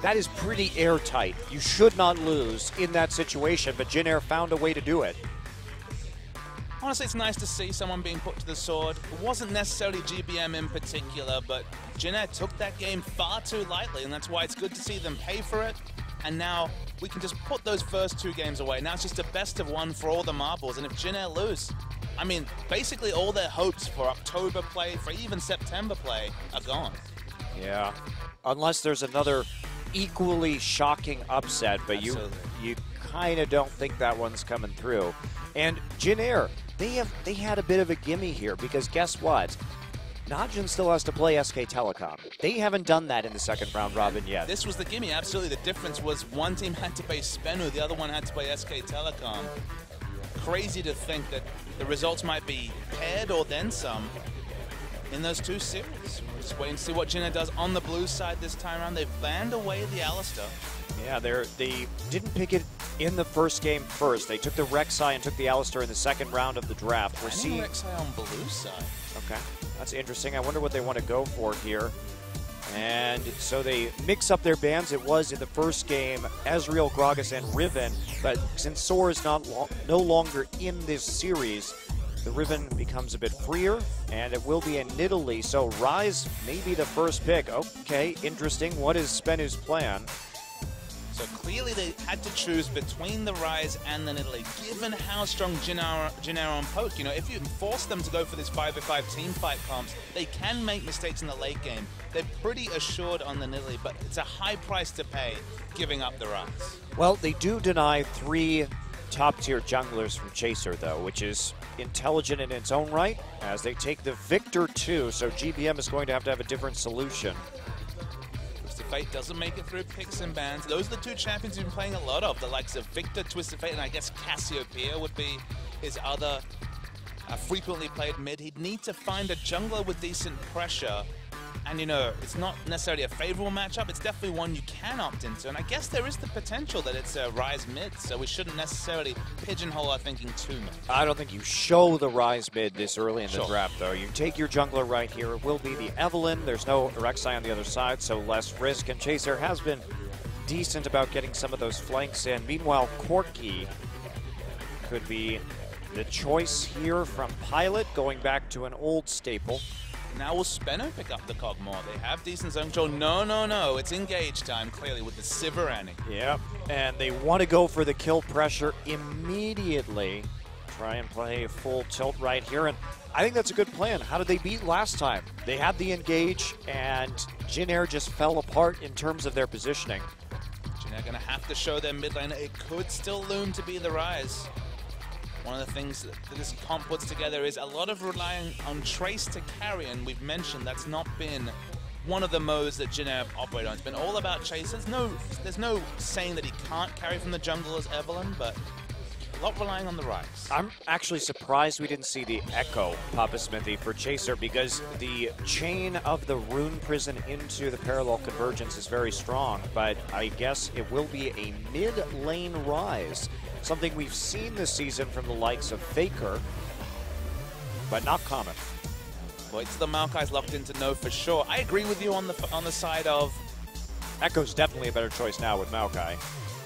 that is pretty airtight. You should not lose in that situation, but Jin Air found a way to do it. Honestly, it's nice to see someone being put to the sword. It wasn't necessarily GBM in particular, but Jin Air took that game far too lightly, and that's why it's good to see them pay for it. And now we can just put those first 2 games away. Now it's just a best of 1 for all the marbles, and if Jin Air lose, I mean, basically all their hopes for October play, for even September play, are gone. Yeah, unless there's another equally shocking upset, but you kind of don't think that one's coming through. And Jin Air, they had a bit of a gimme here, because guess what? Najin still has to play SK Telecom. They haven't done that in the second round robin yet. This was the gimme, absolutely. The difference was one team had to play SBENU, the other one had to play SK Telecom. Crazy to think that the results might be paired or then some in those 2 series. We'll just wait and see what Jin Air does on the blue side this time around. They've banned away the Alistar. Yeah, they didn't pick it in the first game first. They took the Rek'Sai and took the Alistar in the second round of the draft. We're seeing Rek'Sai on blue side. Okay, that's interesting. I wonder what they want to go for here. And so they mix up their bans. It was in the first game Ezreal, Gragas, and Riven. But since Sora is no longer in this series, the Riven becomes a bit freer, and it will be in Nidalee. So Ryze may be the first pick. Okay, interesting. What is SBENU's plan? So clearly they had to choose between the Ryze and the Nidalee, given how strong Jin Air on poke. You know, if you force them to go for this 5v5 team fight comps, they can make mistakes in the late game. They're pretty assured on the Nidalee, but it's a high price to pay giving up the Ryze. Well, they do deny 3 top-tier junglers from Chaser, though, which is intelligent in its own right, as they take the Victor too, so GBM is going to have a different solution. Twisted Fate doesn't make it through picks and bans. Those are the 2 champions we've been playing a lot of, the likes of Victor, Twisted Fate, and I guess Cassiopeia would be his other frequently played mid. He'd need to find a jungler with decent pressure. And, you know, it's not necessarily a favorable matchup. It's definitely one you can opt into. And I guess there is the potential that it's a Ryze mid, so we shouldn't necessarily pigeonhole our thinking too much. I don't think you show the Ryze mid this early in the draft, though. You take your jungler right here. It will be the Evelynn. There's no Rek'Sai on the other side, so less risk. And Chaser has been decent about getting some of those flanks in. Meanwhile, Corki could be the choice here from Pilot, going back to an old staple. Now will SBENU pick up the cog more? They have decent zone control. No. It's engage time, clearly, with the Sivirani. Yep, and they want to go for the kill pressure immediately. Try and play full tilt right here, and I think that's a good plan. How did they beat last time? They had the engage, and Jin Air just fell apart in terms of their positioning. Jin Air going to have to show their mid laner. It could still loom to be the Ryze. One of the things that this comp puts together is a lot of relying on Trace to carry, and we've mentioned that's not been one of the modes that Jin Air operate on. It's been all about Chase. There's no saying that he can't carry from the jungle as Evelynn, but a lot relying on the Ryze. I'm actually surprised we didn't see the Echo Papa Smithy for Chaser, because the chain of the Rune Prison into the parallel convergence is very strong, but I guess it will be a mid-lane Ryze. Something we've seen this season from the likes of Faker, but not common. Wait till the Maokai's locked in to know for sure. I agree with you on the side of... Echo's definitely a better choice now with Maokai.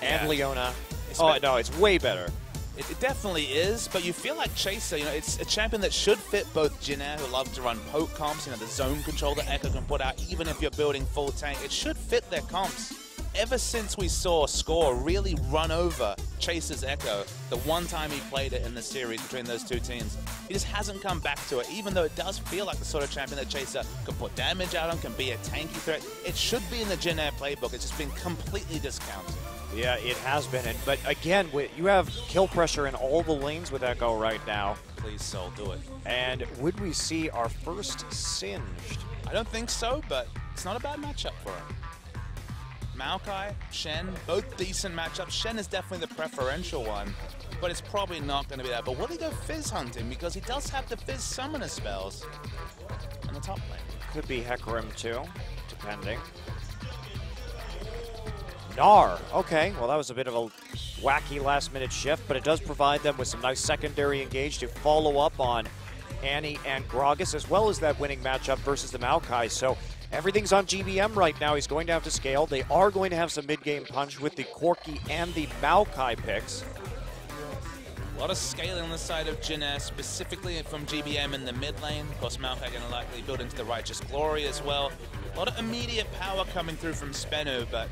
And Yeah. Leona. Oh, no, it's way better. It definitely is, but you feel like Chaser, you know, it's a champion that should fit both Jin Air, who love to run poke comps, you know, the zone control that Echo can put out, even if you're building full tank. It should fit their comps. Ever since we saw Score really run over Chaser's Echo, the one time he played it in the series between those 2 teams, he just hasn't come back to it, even though it does feel like the sort of champion that Chaser can put damage out on, can be a tanky threat. It should be in the Jin Air playbook. It's just been completely discounted. Yeah, it has been. But again, you have kill pressure in all the lanes with Echo right now. Please, Soul, do it. And would we see our first Singed? I don't think so, but it's not a bad matchup for him. Maokai, Shen, both decent matchups. Shen is definitely the preferential one, but it's probably not going to be that. But will he go Fizz hunting? Because he does have the Fizz summoner spells on the top lane. Could be Hecarim too, depending. Gnar. Okay, well that was a bit of a wacky last-minute shift, but it does provide them with some nice secondary engage to follow up on Annie and Gragas, as well as that winning matchup versus the Maokai. So everything's on GBM right now. He's going to have to scale. They are going to have some mid-game punch with the Corki and the Maokai picks. A lot of scaling on the side of Jin Air, specifically from GBM in the mid lane. Of course, Maokai going to likely build into the Righteous Glory as well. A lot of immediate power coming through from SBENU, but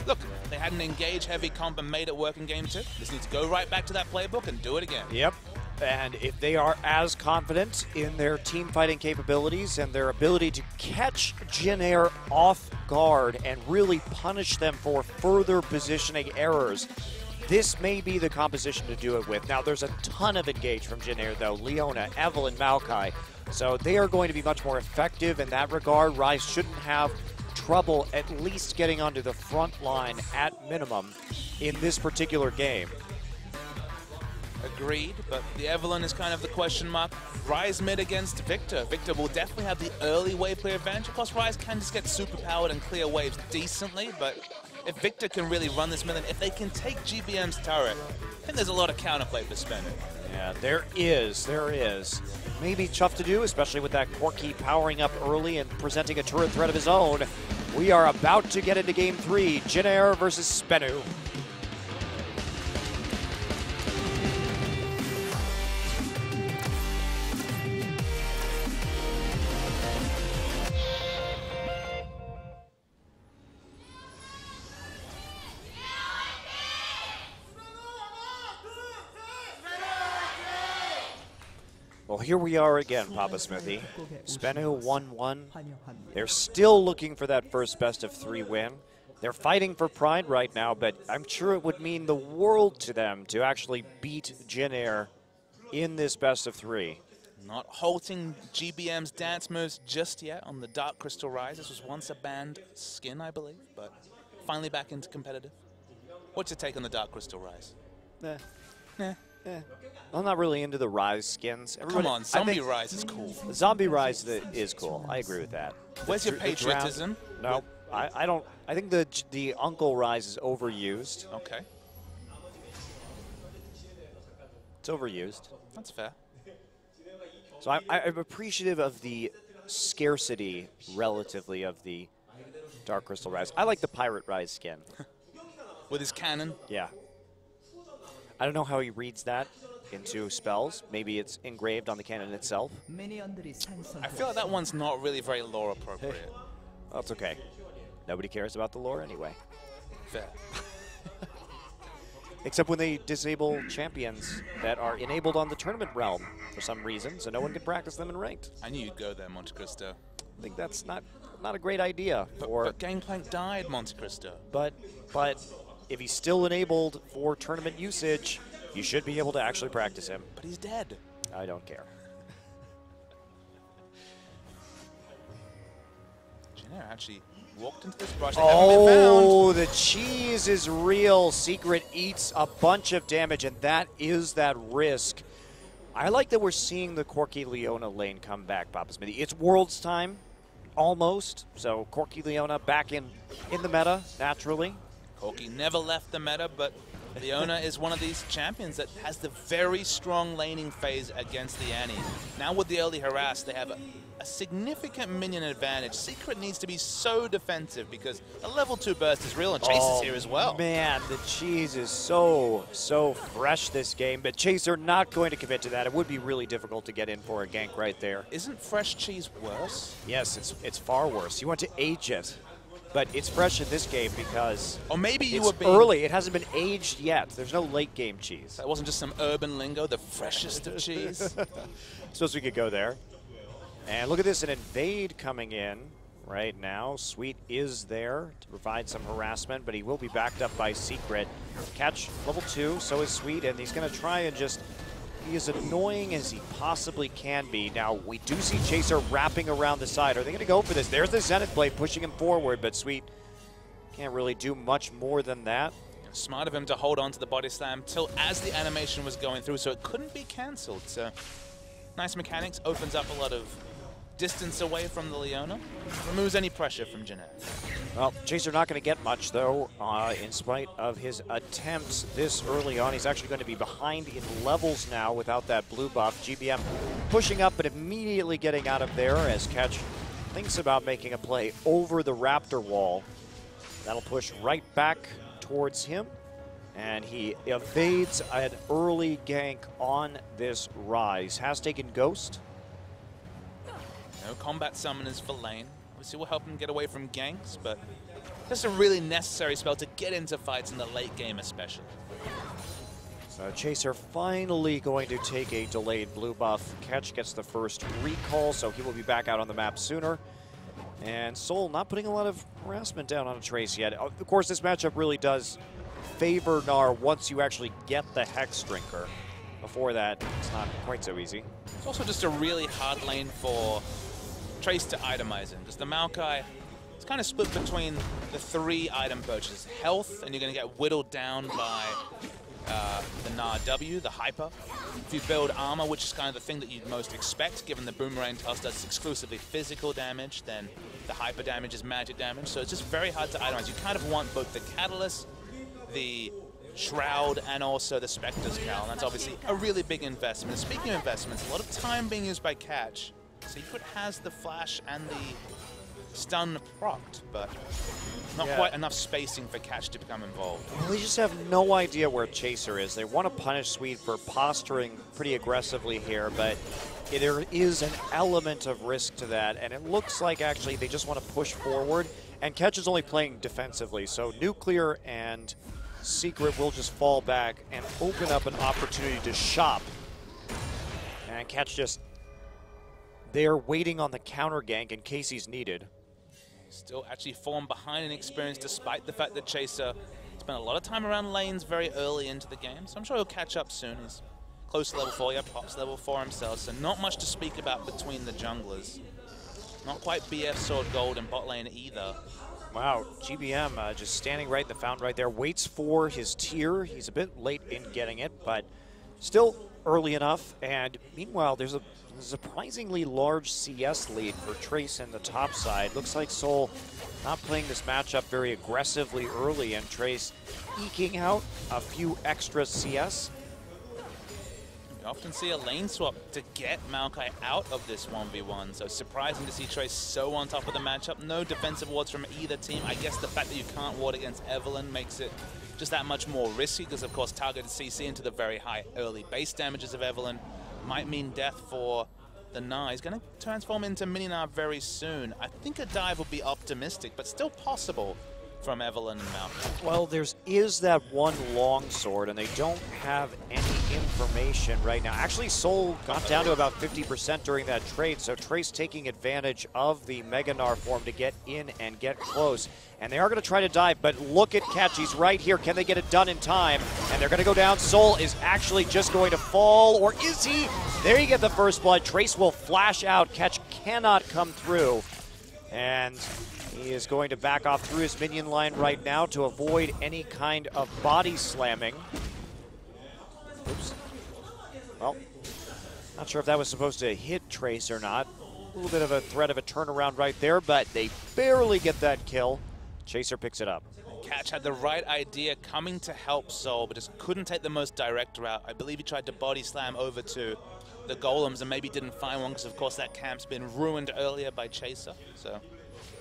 look, they had an engage-heavy comp and made it work in Game 2. Just need to go right back to that playbook and do it again. Yep. And if they are as confident in their team fighting capabilities and their ability to catch Jin Air off guard and really punish them for further positioning errors, this may be the composition to do it with. Now, there's a ton of engage from Jin Air, though. Leona, Evelynn, Maokai. So they are going to be much more effective in that regard. Rise shouldn't have trouble at least getting onto the front line at minimum in this particular game. Agreed, but the Evelynn is kind of the question mark. Rise mid against Victor. Victor will definitely have the early wave clear advantage. Of course, Rise can just get super powered and clear waves decently, but if Victor can really run this mid, and if they can take GBM's turret, I think there's a lot of counterplay for SBENU. Yeah, there is. Maybe tough to do, especially with that Corki powering up early and presenting a turret threat of his own. We are about to get into Game 3, Jin Air versus SBENU. Well, here we are again, Papa Smithy. SBENU 1-1. They're still looking for that first best-of-3 win. They're fighting for pride right now, but I'm sure it would mean the world to them to actually beat Jin Air in this best-of-3. Not halting GBM's dance moves just yet on the Dark Crystal Rise. This was once a banned skin, I believe, but finally back into competitive. What's your take on the Dark Crystal Rise? I'm not really into the Rise skins. Come on, Zombie Rise is cool. Zombie Rise is cool. I agree with that. Where's your patriotism? No, I don't. I think the Uncle Rise is overused. Okay. It's overused. That's fair. So I'm appreciative of the scarcity, relatively, of the Dark Crystal Rise. I like the Pirate Rise skin. With his cannon? Yeah. I don't know how he reads that into spells. Maybe it's engraved on the cannon itself. I feel like that one's not really very lore appropriate. That's okay. Nobody cares about the lore anyway. Fair. Except when they disable champions that are enabled on the tournament realm for some reason, so no one can practice them in ranked. I knew you'd go there, Monte Cristo. I think that's not a great idea. But Gangplank died, Monte Cristo. But if he's still enabled for tournament usage, you should be able to actually practice him. But he's dead. I don't care. Jin Air actually walked into this brush. Oh, the cheese is real. Secret eats a bunch of damage, and that is that risk. I like that we're seeing the Corki Leona lane come back, Papa Smithy. It's Worlds time, almost. So Corki Leona back in the meta, naturally. Corki never left the meta, but Leona is one of these champions that has the very strong laning phase against the Annie. Now with the early harass, they have a significant minion advantage. Secret needs to be so defensive because a level 2 burst is real, and Chase is here as well. Man, the cheese is so fresh this game, but Chaser not going to commit to that. It would be really difficult to get in for a gank right there. Isn't fresh cheese worse? Yes, it's far worse. You want to age it. But it's fresh in this game because or maybe you it's were being early. It hasn't been aged yet. There's no late game cheese. That wasn't just some urban lingo, the freshest of cheese. Suppose we could go there. And look at this, an invade coming in right now. Sweet is there to provide some harassment, but he will be backed up by Secret. Catch level 2, so is Sweet, and he's going to try and just be as annoying as he possibly can be. Now, we do see Chaser wrapping around the side. Are they going to go for this? There's the Zenith Blade pushing him forward, but Sweet can't really do much more than that. Smart of him to hold on to the body slam till as the animation was going through, so it couldn't be cancelled. So nice mechanics, opens up a lot of distance away from the Leona, removes any pressure from Jin Air. Well, Chaser not going to get much, though, in spite of his attempts this early on. He's actually going to be behind in levels now without that blue buff. GBM pushing up, but immediately getting out of there as Catch thinks about making a play over the Raptor wall. That'll push right back towards him. And he evades an early gank on this Rise. Has taken Ghost. No combat summoners for lane. Obviously will help him get away from ganks, but just a really necessary spell to get into fights in the late game especially. So Chaser finally going to take a delayed blue buff. Catch gets the first recall, so he will be back out on the map sooner. And Soul not putting a lot of harassment down on a Trace yet. Of course, this matchup really does favor Gnar once you actually get the Hex Drinker. Before that, it's not quite so easy. It's also just a really hard lane for Trace to itemize in, because the Maokai, it's kind of split between the 3 item purchases. Health, and you're going to get whittled down by the Gnar W, the Hyper. If you build armor, which is kind of the thing that you'd most expect, given the Boomerang toss does exclusively physical damage, then the Hyper damage is magic damage, so it's just very hard to itemize. You kind of want both the Catalyst, the Shroud, and also the Spectre's Cowl, and that's obviously a really big investment. And speaking of investments, a lot of time being used by Catch. Secret has the Flash and the Stun procced, but not quite enough spacing for Catch to become involved. Well, they just have no idea where Chaser is. They want to punish Swede for posturing pretty aggressively here, but there is an element of risk to that, and it looks like actually they just want to push forward, and Catch is only playing defensively, so Nuclear and Secret will just fall back and open up an opportunity to shop. And Catch just, they're waiting on the counter gank in case he's needed. Still actually fallen behind in experience despite the fact that Chaser spent a lot of time around lanes very early into the game, so I'm sure he'll catch up soon. He's close to level 4, yeah, Pop's level 4 himself, so not much to speak about between the junglers. Not quite BF Sword Gold in bot lane either. Wow, GBM just standing right in the fountain right there, waits for his tier. He's a bit late in getting it, but still early enough. And meanwhile, there's a surprisingly large CS lead for Trace in the top side. Looks like Soul not playing this matchup very aggressively early, and Trace eking out a few extra CS. You often see a lane swap to get Maokai out of this 1v1, so surprising to see Trace so on top of the matchup. No defensive wards from either team. I guess the fact that you can't ward against Evelynn makes it just that much more risky, because of course targeted CC into the very high early base damages of Evelynn might mean death for the Gnar. He's going to transform into Mini Gnar very soon. I think a dive would be optimistic, but still possible from Evelynn and Maokai. Well, there is that one longsword, and they don't have any information right now. Actually, Soul got down to about 50% during that trade, so Trace taking advantage of the Mega Gnar form to get in and get close. And they are going to try to dive, but look at Catch. He's right here. Can they get it done in time? And they're going to go down. Soul is actually just going to fall, or is he? There you get the first blood. Trace will flash out. Catch cannot come through. And he is going to back off through his minion line right now to avoid any kind of body slamming. Oops. Well, not sure if that was supposed to hit Trace or not. A little bit of a threat of a turnaround right there, but they barely get that kill. Chaser picks it up. Catch had the right idea coming to help Soul, but just couldn't take the most direct route. I believe he tried to body slam over to the golems and maybe didn't find one, because of course that camp's been ruined earlier by Chaser. So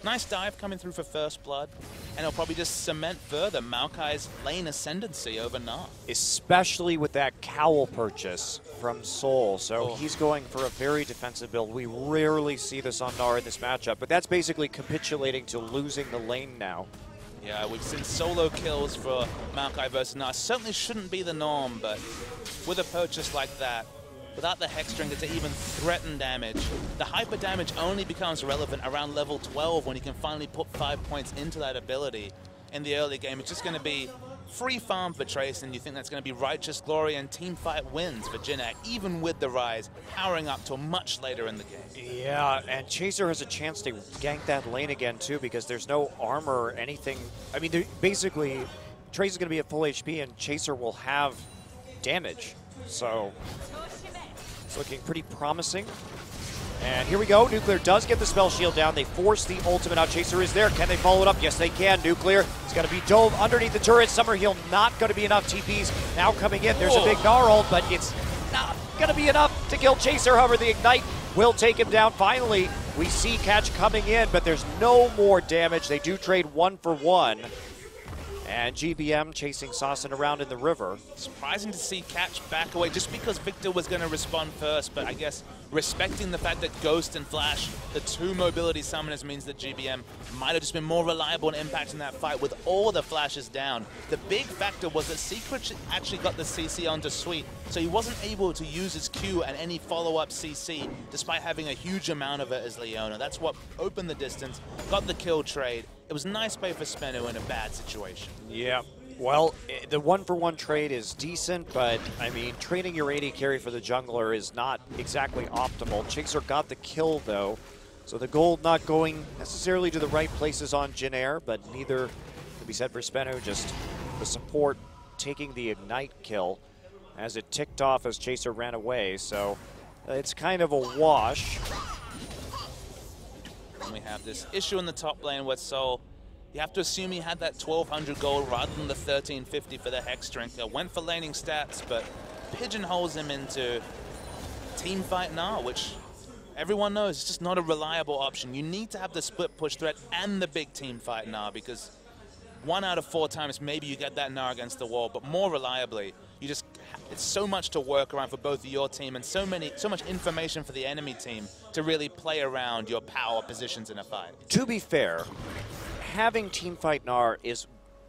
nice dive coming through for first blood, and it'll probably just cement further Maokai's lane ascendancy over Gnar. Especially with that cowl purchase from Soul. So he's going for a very defensive build. We rarely see this on Gnar in this matchup, but that's basically capitulating to losing the lane now. Yeah, we've seen solo kills for Maokai versus Gnar. Certainly shouldn't be the norm, but with a purchase like that, without the Hex Drinker to even threaten damage, the hyper damage only becomes relevant around level 12 when you can finally put 5 points into that ability. In the early game, it's just going to be free farm for Trace, and you think that's going to be righteous glory and team fight wins for Jinac, even with the Rise powering up till much later in the game. Yeah, and Chaser has a chance to gank that lane again too, because there's no armor or anything. I mean, basically, Trace is going to be at full HP and Chaser will have damage. So it's looking pretty promising. And here we go. Nuclear does get the spell shield down. They force the ultimate out. Chaser is there. Can they follow it up? Yes, they can. Nuclear is going to be dove underneath the turret. Summer Heal not going to be enough. TPs now coming in. There's a big Gnar ult, but it's not going to be enough to kill Chaser. However, the Ignite will take him down. Finally, We see Catch coming in, but there's no more damage. They do trade 1 for 1. And GBM chasing Saucin around in the river. Surprising to see Catch back away just because Victor was going to respond first, but I guess respecting the fact that Ghost and Flash, the 2 mobility summoners, means that GBM might have just been more reliable in impacting that fight with all the flashes down. The big factor was that Secret actually got the CC onto Sweet, so he wasn't able to use his Q and any follow-up CC despite having a huge amount of it as Leona. That's what opened the distance, got the kill trade. It was nice play for SBENU in a bad situation. Yeah. Well, the 1 for 1 trade is decent, but I mean, trading your AD carry for the jungler is not exactly optimal. Chaser got the kill though, so the gold not going necessarily to the right places on Jin, but neither could be said for SBENU, just the support taking the ignite kill as it ticked off as Chaser ran away, so it's kind of a wash. And we have this issue in the top lane with Soul. You have to assume he had that 1,200 gold rather than the 1,350 for the Hex Drink. Went for laning stats, but pigeonholes him into teamfight now, which everyone knows is just not a reliable option. You need to have the split push threat and the big teamfight now, because 1 out of 4 times maybe you get that Gnar against the wall, but more reliably, you just, it's so much to work around for both of your team and so much information for the enemy team to really play around your power positions in a fight. To be fair, having teamfight Gnar is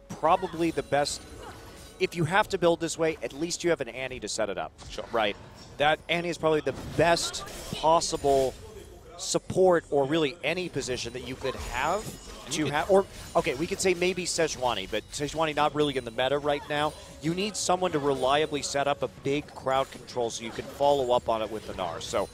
probably the best. If you have to build this way, at least you have an Annie to set it up. Sure. Right? That Annie is probably the best possible support, or really any position that you could have. Or, okay, we could say maybe Sejuani, but Sejuani not really in the meta right now. You need someone to reliably set up a big crowd control so you can follow up on it with the Gnar. So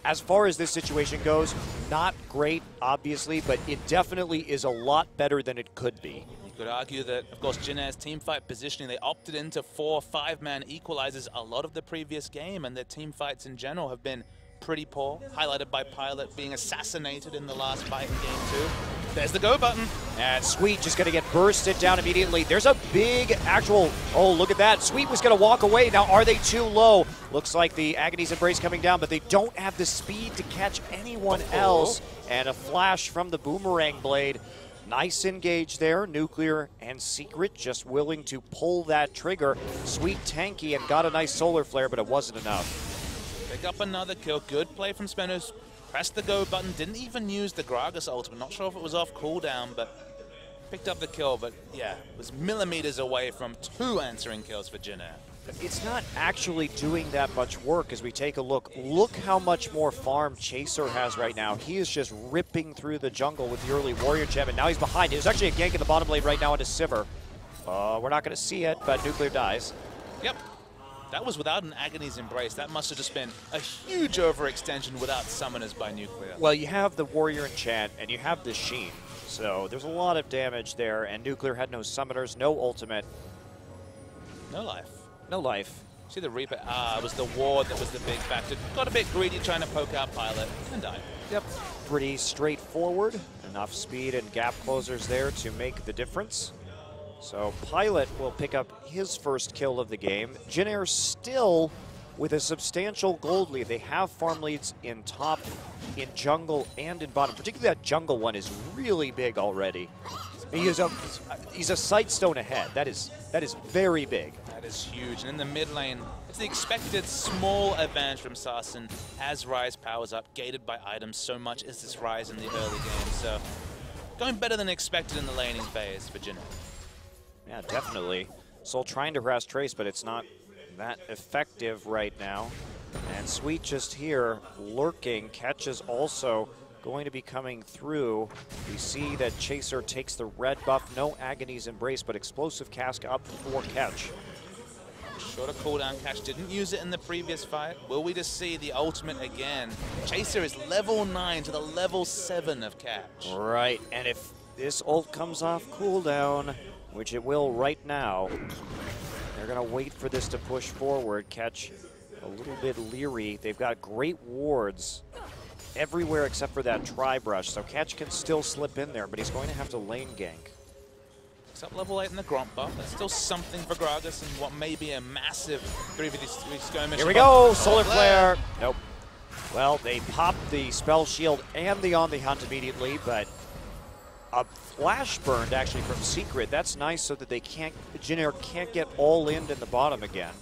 as far as this situation goes, not great, obviously, but it definitely is a lot better than it could be. You could argue that, of course, Jin's teamfight positioning, they opted into 4 5-man equalizers a lot of the previous game, and their team fights in general have been pretty poor, highlighted by Pilot being assassinated in the last fight in Game 2. There's the go button. And Sweet just going to get bursted down immediately. There's a big actual, oh, look at that. Sweet was going to walk away. Now, are they too low? Looks like the Agony's Embrace coming down, but they don't have the speed to catch anyone else. And a flash from the Boomerang Blade. Nice engage there. Nuclear and Secret just willing to pull that trigger. Sweet tanky and got a nice solar flare, but it wasn't enough. Pick up another kill. Good play from SBENU. Pressed the go button. Didn't even use the Gragas ultimate. Not sure if it was off cooldown, but picked up the kill. But yeah, was millimeters away from 2 answering kills for Jin. It's not actually doing that much work as we take a look. Look how much more farm Chaser has right now. He is just ripping through the jungle with the early Warrior Gem, and now he's behind. There's actually a gank in the bottom lane right now into Sivir. We're not going to see it, but Nuclear dies. Yep. That was without an Agony's Embrace. That must have just been a huge overextension without summoners by Nuclear. Well, you have the Warrior Enchant, and you have the Sheen. So there's a lot of damage there, and Nuclear had no summoners, no ultimate. No life. No life. See the Reaper? It was the ward that was the big factor. Got a bit greedy trying to poke out Pilot and died. Yep. Pretty straightforward. Enough speed and gap closers there to make the difference. So Pilot will pick up his first kill of the game. Jin still with a substantial gold lead. They have farm leads in top, in jungle, and in bottom. Particularly that jungle one is really big already. He's a sight stone ahead. That is very big. That is huge. And in the mid lane, it's the expected small advantage from Saucin as Ryze powers up, gated by items. So much is this Ryze in the early game. So going better than expected in the laning phase for Jin. Yeah, definitely. Soul trying to harass Trace, but it's not that effective right now. And Sweet just here, lurking. Catch is also going to be coming through. We see that Chaser takes the red buff. No Agony's Embrace, but Explosive Cask up for Catch. Shorter cooldown. Catch didn't use it in the previous fight. Will we just see the ultimate again? Chaser is level 9 to the level 7 of Catch. Right, and if this ult comes off cooldown, which it will right now, they're going to wait for this to push forward. Catch a little bit leery. They've got great wards everywhere except for that Tri-Brush, so Catch can still slip in there, but he's going to have to lane gank. Except level 8 in the Gromp buff. That's still something for Gragas in what may be a massive 3v3 skirmish. Here we go! Solar Flare! Nope. Well, they popped the spell shield and the on the hunt immediately, but a flash burned actually from Secret. That's nice so that they can't, Jin Air can't get all in the bottom again.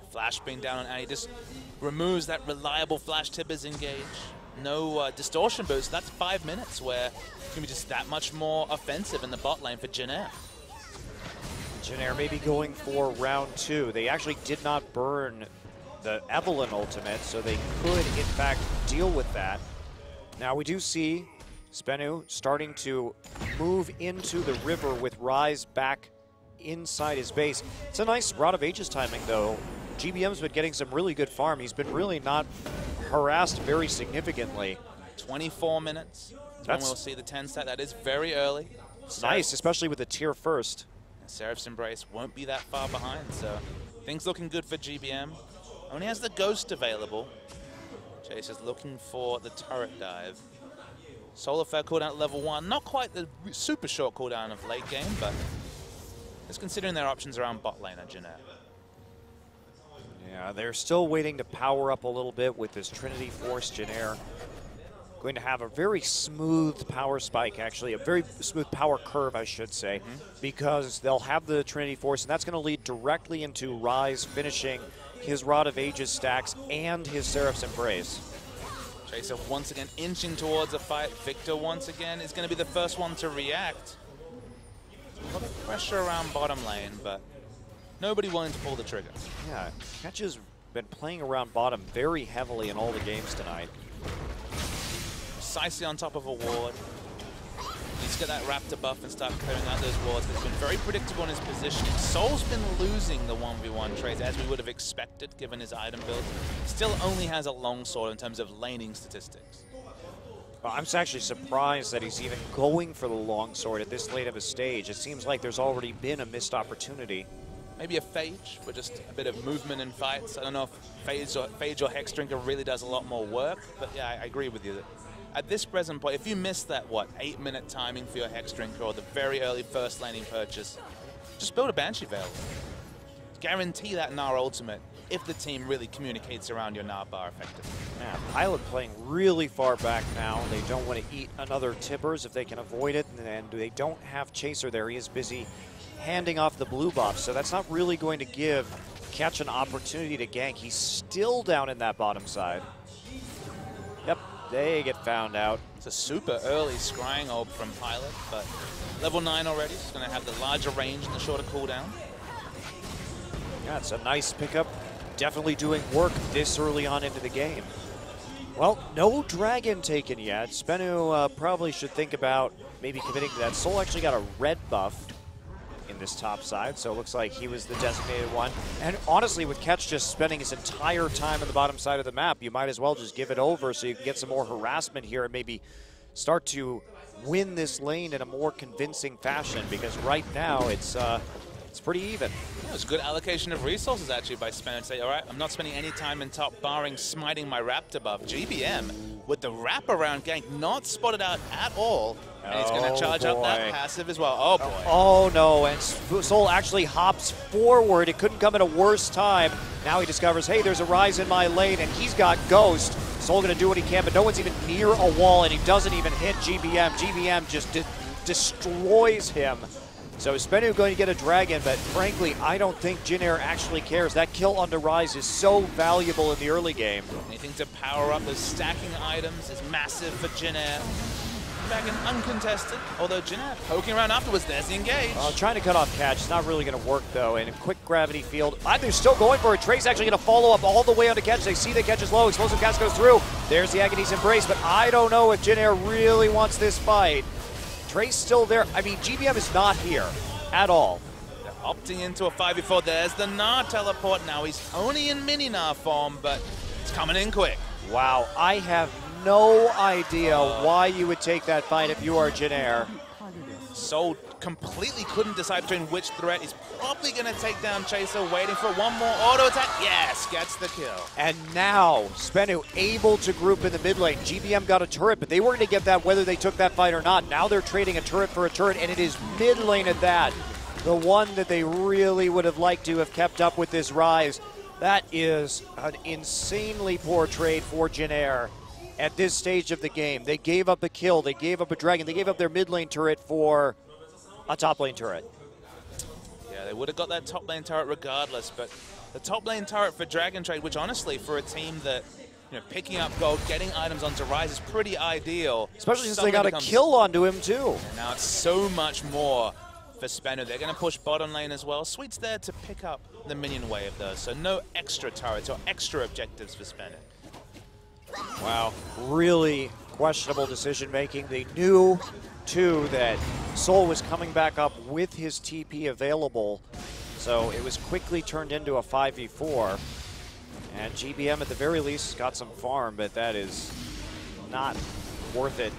Flash being down on Annie just removes that reliable flash tippers engage. No distortion boost. That's 5 minutes where it's going to be just that much more offensive in the bot lane for Jin Air. Jin Air may be going for round 2. They actually did not burn the Evelynn ultimate, so they could in fact deal with that. Now we do see SBENU starting to move into the river with Ryze back inside his base. It's a nice Rod of Ages timing though. GBM's been getting some really good farm. He's been really not harassed very significantly. 24 minutes. That's when we'll see the 10 stat. That is very early. It's nice, especially with the tier first. Seraph's Embrace won't be that far behind, so things looking good for GBM. Only has the Ghost available. Chase is looking for the turret dive. Solar Flare cooldown at level 1. Not quite the super short cooldown of late game, but just considering their options around bot lane at Jin Air. Yeah, they're still waiting to power up a little bit with this Trinity Force. Jin Air going to have a very smooth power spike, actually, a very smooth power curve, I should say, because they'll have the Trinity Force, and that's going to lead directly into Ryze finishing his Rod of Ages stacks and his Seraph's Embrace. Chaser once again inching towards a fight. Victor once again is going to be the first one to react. A lot of pressure around bottom lane, but nobody willing to pull the trigger. Yeah, Ketch has been playing around bottom very heavily in all the games tonight. Precisely on top of a ward. He's got that Raptor buff and start clearing out those wards. He's been very predictable in his positioning. Soul's been losing the 1v1 trades as we would have expected given his item build. Still only has a longsword in terms of laning statistics. Well, I'm actually surprised that he's even going for the longsword at this late of a stage. It seems like there's already been a missed opportunity. Maybe a Phage for just a bit of movement in fights. I don't know if Phage or Hex Drinker really does a lot more work, but yeah, I agree with you. At this present point, if you miss that, 8-minute timing for your Hex Drinker or the very early first laning purchase, just build a Banshee Veil. Guarantee that Gnar ultimate if the team really communicates around your Gnar bar effectively. Yeah, Pilot playing really far back now. They don't want to eat another Tippers if they can avoid it, and they don't have Chaser there. He is busy handing off the blue buff, so that's not really going to give Ketch an opportunity to gank. He's still down in that bottom side. Yep. They get found out. It's a super early scrying orb from Pilot, but level 9 already. He's going to have the larger range and the shorter cooldown. Yeah, it's a nice pickup. Definitely doing work this early on into the game. Well, no dragon taken yet. SBENU probably should think about maybe committing to that. Soul actually got a red buff in this top side, so it looks like he was the designated one. And honestly, with Ketch just spending his entire time on the bottom side of the map, you might as well just give it over so you can get some more harassment here and maybe start to win this lane in a more convincing fashion, because right now it's pretty even. Yeah, it was good allocation of resources actually by SBENU to say, all right, I'm not spending any time in top barring smiting my Raptor buff. GBM with the wraparound gank not spotted out at all. And he's going to charge up that passive as well. Oh, boy. Oh, no. And Soul actually hops forward. It couldn't come at a worse time. Now he discovers, hey, there's a Ryze in my lane, and he's got Ghost. Soul going to do what he can, but no one's even near a wall, and he doesn't even hit GBM. GBM just destroys him. So SBENU going to get a dragon, but frankly, I don't think Jin Air actually cares. That kill onto Ryze is so valuable in the early game. Anything to power up those stacking items is massive for Jin Air. Back in uncontested, although Jin Air poking around afterwards. There's the engage. Trying to cut off Catch. It's not really going to work, though. And a quick gravity field. They're still going for it. Trace actually going to follow up all the way onto Catch. They see that Catch is low. Explosive cast goes through. There's the Agony's Embrace, but I don't know if Jin Air really wants this fight. Trace still there. I mean, GBM is not here at all. They're opting into a 5v4. There's the Gnar teleport. Now he's only in mini Gnar form, but it's coming in quick. Wow, I have no idea why you would take that fight if you are Jin Air. Soul completely couldn't decide between which threat. He's probably going to take down Chaser, waiting for one more auto attack. Yes, gets the kill. And now, SBENU able to group in the mid lane. GBM got a turret, but they were going to get that whether they took that fight or not. Now they're trading a turret for a turret, and it is mid lane at that. The one that they really would have liked to have kept up with this Ryze. That is an insanely poor trade for Jin at this stage of the game. They gave up a kill, they gave up a dragon, they gave up their mid lane turret for a top lane turret. Yeah, they would have got that top lane turret regardless, but the top lane turret for Dragon Trade, which honestly for a team that, you know, picking up gold, getting items onto Rise is pretty ideal. Especially since they got a kill onto him too. And now it's so much more for SBENU. They're going to push bottom lane as well. Sweet's there to pick up the minion wave though, so no extra turrets or extra objectives for SBENU. Wow, really questionable decision making. They knew too that Soul was coming back up with his TP available, so it was quickly turned into a 5v4. And GBM at the very least got some farm, but that is not worth it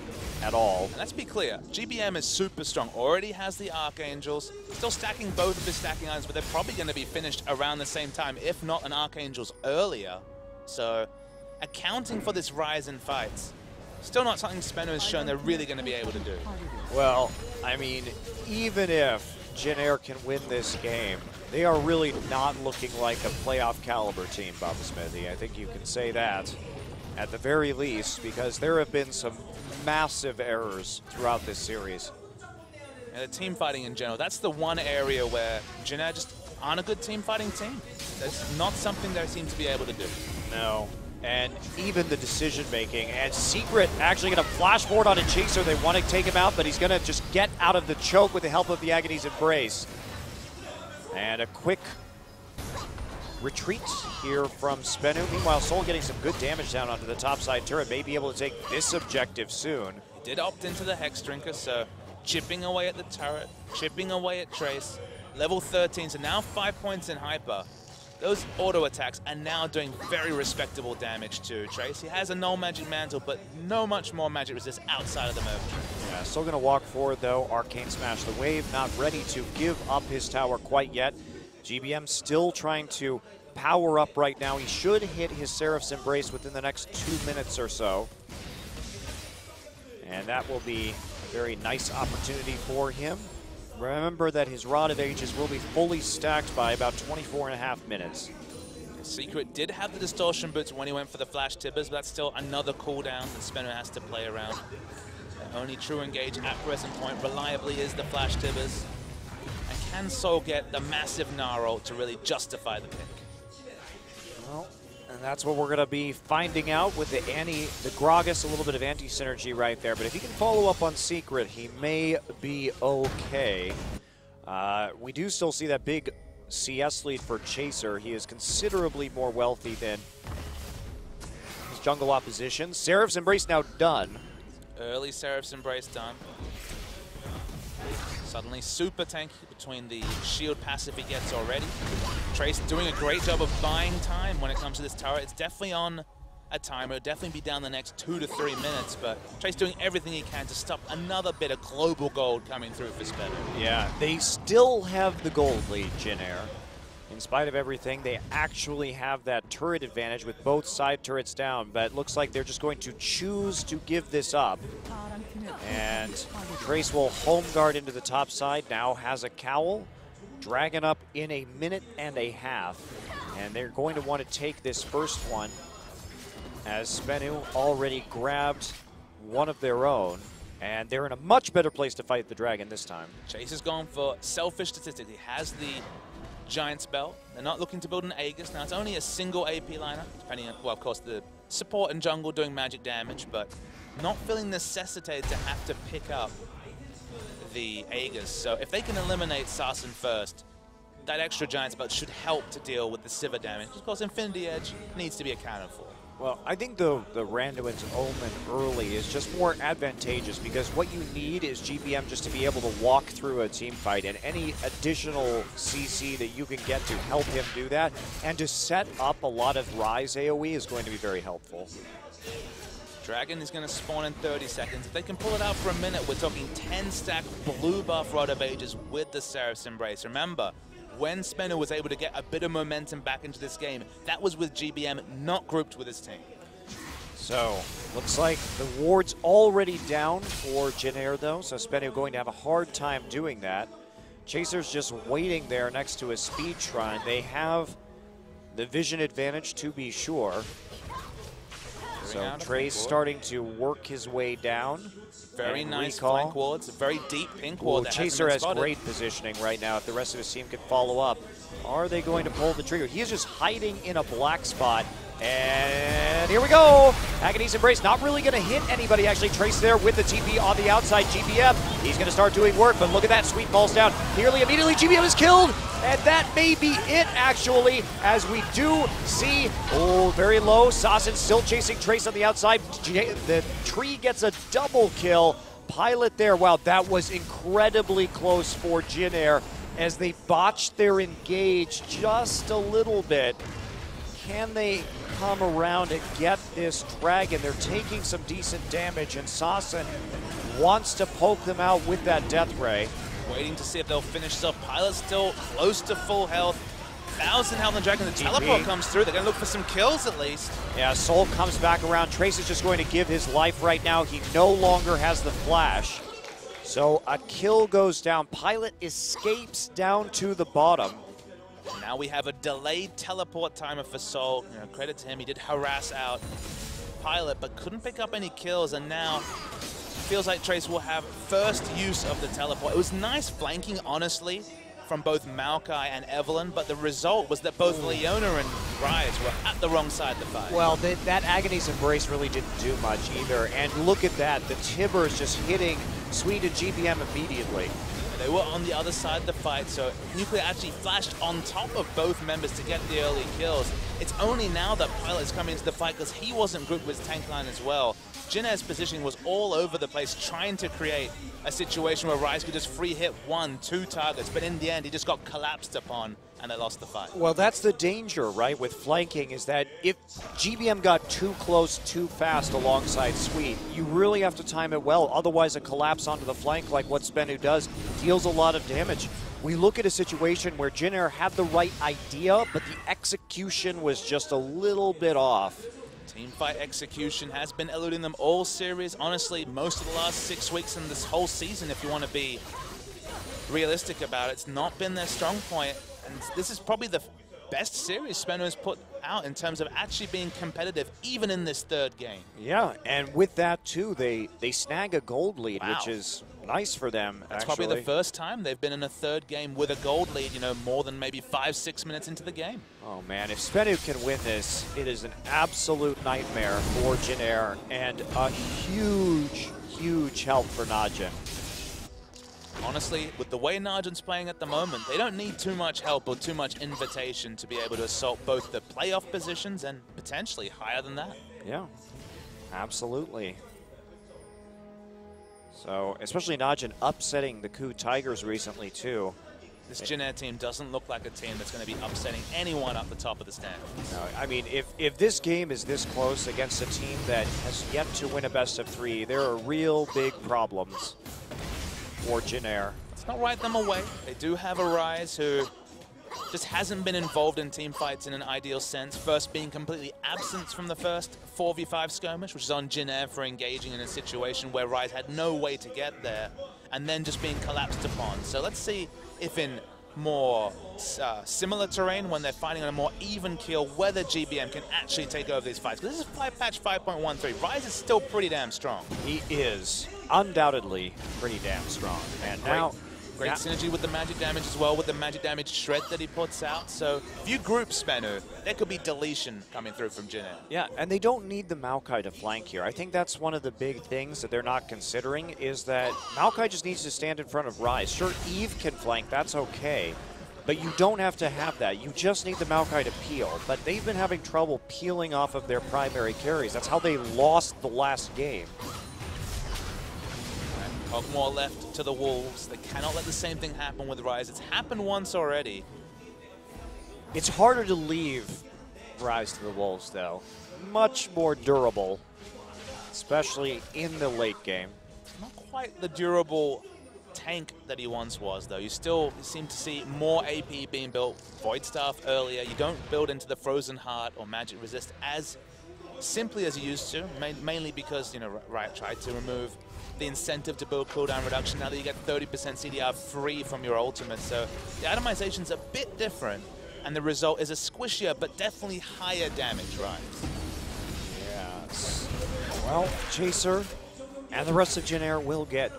at all. And let's be clear, GBM is super strong, already has the Archangels, still stacking both of his stacking items, but they're probably going to be finished around the same time, if not an Archangels earlier. So accounting for this rise in fights, still not something SBENU has shown they're really going to be able to do. Well, I mean, even if Jin can win this game, they are really not looking like a playoff caliber team, Baba Smithy. I think you can say that at the very least, because there have been some massive errors throughout this series. And the team fighting in general, that's the one area where Jin just aren't a good team fighting team. That's not something they seem to be able to do. No. And even the decision making, and Secret actually going to flash forward on a Chaser. They want to take him out, but he's going to just get out of the choke with the help of the Agony's Embrace. And a quick retreat here from SBENU. Meanwhile, Soul getting some good damage down onto the top side turret. May be able to take this objective soon. He did opt into the Hex Drinker, so chipping away at the turret, chipping away at Trace. Level 13, so now 5 points in Hyper. Those auto attacks are now doing very respectable damage to Trace. He has a null magic mantle, but no much more magic resist outside of the Merge. Yeah, still going to walk forward though. Arcane Smash the Wave, not ready to give up his tower quite yet. GBM still trying to power up right now. He should hit his Seraph's Embrace within the next 2 minutes or so. And that will be a very nice opportunity for him. Remember that his Rod of Ages will be fully stacked by about 24.5 minutes. Secret did have the Distortion Boots when he went for the Flash Tibbers, but that's still another cooldown that SBENU has to play around. The only true engage at present point reliably is the Flash Tibbers. And can Soul get the massive Gnar to really justify the pick? Well, and that's what we're going to be finding out with the Gragas, a little bit of anti-synergy right there. But if he can follow up on Secret, he may be okay. We do still see that big CS lead for Chaser. He is considerably more wealthy than his jungle opposition. Seraph's Embrace now done. Early Seraph's Embrace done. Suddenly super tanky between the shield passive he gets already. Trace doing a great job of buying time when it comes to this turret. It's definitely on a timer. It'll definitely be down the next 2 to 3 minutes, but Trace doing everything he can to stop another bit of global gold coming through for SBENU. Yeah, they still have the gold lead, Jin. In spite of everything, they actually have that turret advantage with both side turrets down, but it looks like they're just going to choose to give this up. And Trace will home guard into the top side, now has a cowl. Dragon up in 1.5 minutes, and they're going to want to take this first one, as SBENU already grabbed one of their own, and they're in a much better place to fight the dragon this time. Chase has gone for selfish statistics. He has the Giant Spell. They're not looking to build an Aegis. Now, it's only a single AP lineup, depending on, well, of course, the support and jungle doing magic damage, but not feeling necessitated to have to pick up the Aegis. So if they can eliminate Sarsen first, that extra Giant Spell should help to deal with the Sivir damage. Of course, Infinity Edge needs to be accounted for. Well, I think the Randuin's Omen early is just more advantageous, because what you need is GBM just to be able to walk through a team fight, and any additional CC that you can get to help him do that and to set up a lot of Rise AoE is going to be very helpful. Dragon is going to spawn in 30 seconds. If they can pull it out for a minute, we're talking 10-stack blue buff Rod of Ages with the Seraph's Embrace. Remember, when SBENU was able to get a bit of momentum back into this game, that was with GBM not grouped with his team. So, looks like the ward's already down for Jin though, so SBENU going to have a hard time doing that. Chaser's just waiting there next to a speed shrine. They have the vision advantage to be sure. So Trey's starting to work his way down. Very nice flank wall. It's a very deep pink wall. Chaser has great positioning right now. If the rest of his team can follow up, are they going to pull the trigger? He is just hiding in a black spot. And here we go. Agony's Embrace not really going to hit anybody. Actually, Trace there with the TP on the outside. GBM, he's going to start doing work, but look at that. Sweet falls down. Nearly immediately, GBM is killed. And that may be it, actually, as we do see, very low. Sassen still chasing Trace on the outside. The tree gets a double kill. Pilot there. Wow, that was incredibly close for Jin Air as they botched their engage just a little bit. Can they come around and get this dragon? They're taking some decent damage, and Sassen wants to poke them out with that death ray. Waiting to see if they'll finish this up. Pilot's still close to full health. 1,000 health on Dragon. The teleport comes through. They're going to look for some kills at least. Yeah, Soul comes back around. Trace is just going to give his life right now. He no longer has the flash. So a kill goes down. Pilot escapes down to the bottom. Now we have a delayed teleport timer for Soul. You know, credit to him, he did harass out Pilot, but couldn't pick up any kills, and now feels like Trace will have first use of the teleport. It was nice flanking, honestly, from both Maokai and Evelyn, but the result was that both Leona and Rise were at the wrong side of the fight. Well, that Agony's Embrace really didn't do much either, and look at that. The Tibbers just hitting Sweet and GBM immediately. They were on the other side of the fight, so Nuclear actually flashed on top of both members to get the early kills. It's only now that Pilot is coming into the fight because he wasn't grouped with his tank line as well. Jin Air's positioning was all over the place, trying to create a situation where Rise could just free hit 1, 2 targets, but in the end, he just got collapsed upon, and they lost the fight. Well, that's the danger, right, with flanking, is that if GBM got too close too fast alongside Sweet, you really have to time it well. Otherwise, a collapse onto the flank, like what SBENU does, deals a lot of damage. We look at a situation where Jin Air had the right idea, but the execution was just a little bit off. Teamfight execution has been eluding them all series. Honestly, most of the last 6 weeks in this whole season, if you want to be realistic about it, it's not been their strong point. And this is probably the best series SBENU has put out in terms of actually being competitive, even in this third game. Yeah, and with that, too, they snag a gold lead, wow, which is nice for them, That's actually. probably the first time they've been in a third game with a gold lead, you know, more than maybe 5-6 minutes into the game. Oh, man, if SBENU can win this, it is an absolute nightmare for Jin Air and a huge, huge help for Najin. Honestly, with the way Najin's playing at the moment, they don't need too much help or too much invitation to be able to assault both the playoff positions and potentially higher than that. Yeah, absolutely. So, especially Najin upsetting the Coup Tigers recently, too. This Jin Air team doesn't look like a team that's going to be upsetting anyone at the top of the standings. No, I mean, if this game is this close against a team that has yet to win a best-of-3, there are real big problems for Jin Air. Let's not write them away. They do have a Rise who just hasn't been involved in team fights in an ideal sense. First being completely absent from the first 4v5 skirmish, which is on Jin Air for engaging in a situation where Rise had no way to get there, and then just being collapsed upon. So let's see if in more similar terrain, when they're fighting on a more even keel, whether GBM can actually take over these fights. Because this is patch 5.13. Rise is still pretty damn strong. He is undoubtedly pretty damn strong. And now, great synergy with the magic damage as well, with the magic damage shred that he puts out. So if you group SBENU, there could be deletion coming through from Jin Air. Yeah, and they don't need the Maokai to flank here. I think that's one of the big things that they're not considering, is that Maokai just needs to stand in front of Rise. Sure, Eve can flank, that's okay, but you don't have to have that. You just need the Maokai to peel. But they've been having trouble peeling off of their primary carries. That's how they lost the last game. Hogmore left to the Wolves. They cannot let the same thing happen with Rise. It's happened once already. It's harder to leave Rise to the Wolves, though. Much more durable, especially in the late game. Not quite the durable tank that he once was, though. You still seem to see more AP being built. Void Staff earlier. You don't build into the Frozen Heart or Magic Resist as simply as you used to, mainly because, you know, Riot tried to remove the incentive to build cooldown reduction now that you get 30% CDR free from your ultimate. So the itemization's a bit different, and the result is a squishier but definitely higher damage rise. Yes. Well, Chaser and the rest of Jin Air will get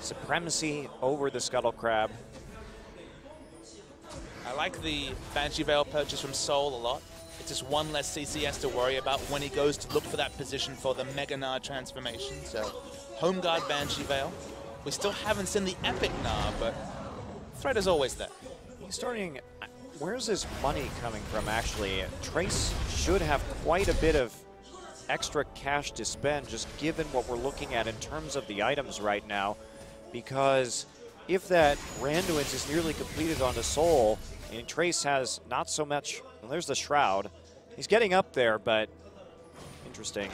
supremacy over the Scuttle Crab. I like the Banshee Veil purchase from Soul a lot. It's just one less CCS to worry about when he goes to look for that position for the Mega Gnar transformation. So, Home Guard Banshee Veil. We still haven't seen the Epic Gnar, but threat is always there. He's starting. Where's his money coming from, actually? Trace should have quite a bit of extra cash to spend, just given what we're looking at in terms of the items right now. Because if that Randuin's is nearly completed on the Soul, and Trace has not so much. Well, there's the Shroud. He's getting up there, but interesting.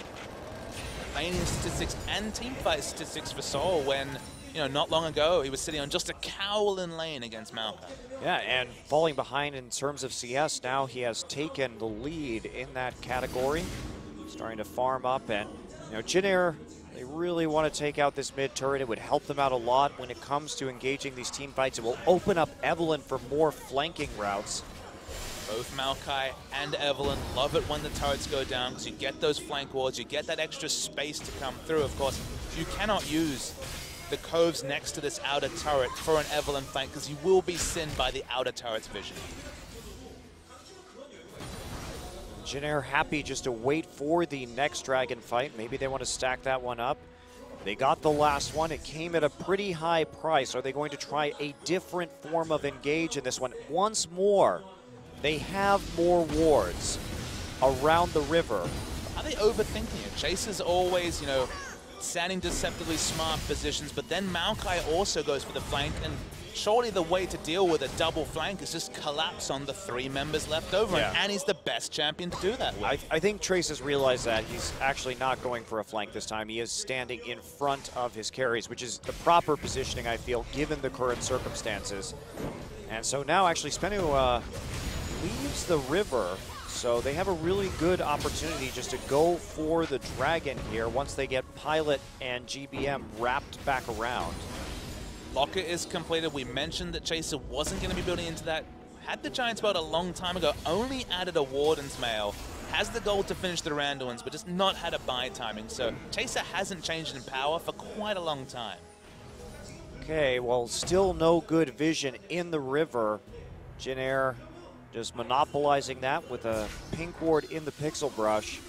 Laning statistics and teamfight statistics for Soul when, you know, not long ago he was sitting on just a cowl in lane against Maokai. Yeah, and falling behind in terms of CS, now he has taken the lead in that category. Starting to farm up, and, you know, Jin Air, they really want to take out this mid turret. It would help them out a lot when it comes to engaging these team fights. It will open up Evelynn for more flanking routes. Both Maokai and Evelynn love it when the turrets go down because you get those flank walls, you get that extra space to come through. Of course, you cannot use the coves next to this outer turret for an Evelynn flank because you will be sinned by the outer turret's vision. Jin Air happy just to wait for the next dragon fight. Maybe they want to stack that one up. They got the last one. It came at a pretty high price. Are they going to try a different form of engage in this one? Once more, they have more wards around the river. Are they overthinking it? Chase is always, you know, standing deceptively smart positions, but then Maokai also goes for the flank, and surely the way to deal with a double flank is just collapse on the 3 members left over, yeah. and he's the best champion to do that with. I think Trace has realized that he's actually not going for a flank this time. He is standing in front of his carries, which is the proper positioning, I feel, given the current circumstances. And so now actually SBENU leaves the river, so they have a really good opportunity just to go for the dragon here once they get Pilot and GBM wrapped back around. Locker is completed. We mentioned that Chaser wasn't going to be building into that. Had the Giants build a long time ago, only added a Warden's Mail. Has the goal to finish the Randuin's, but just not had a buy timing. So Chaser hasn't changed in power for quite a long time. Okay, well, still no good vision in the river. Jin Air just monopolizing that with a pink ward in the pixel brush.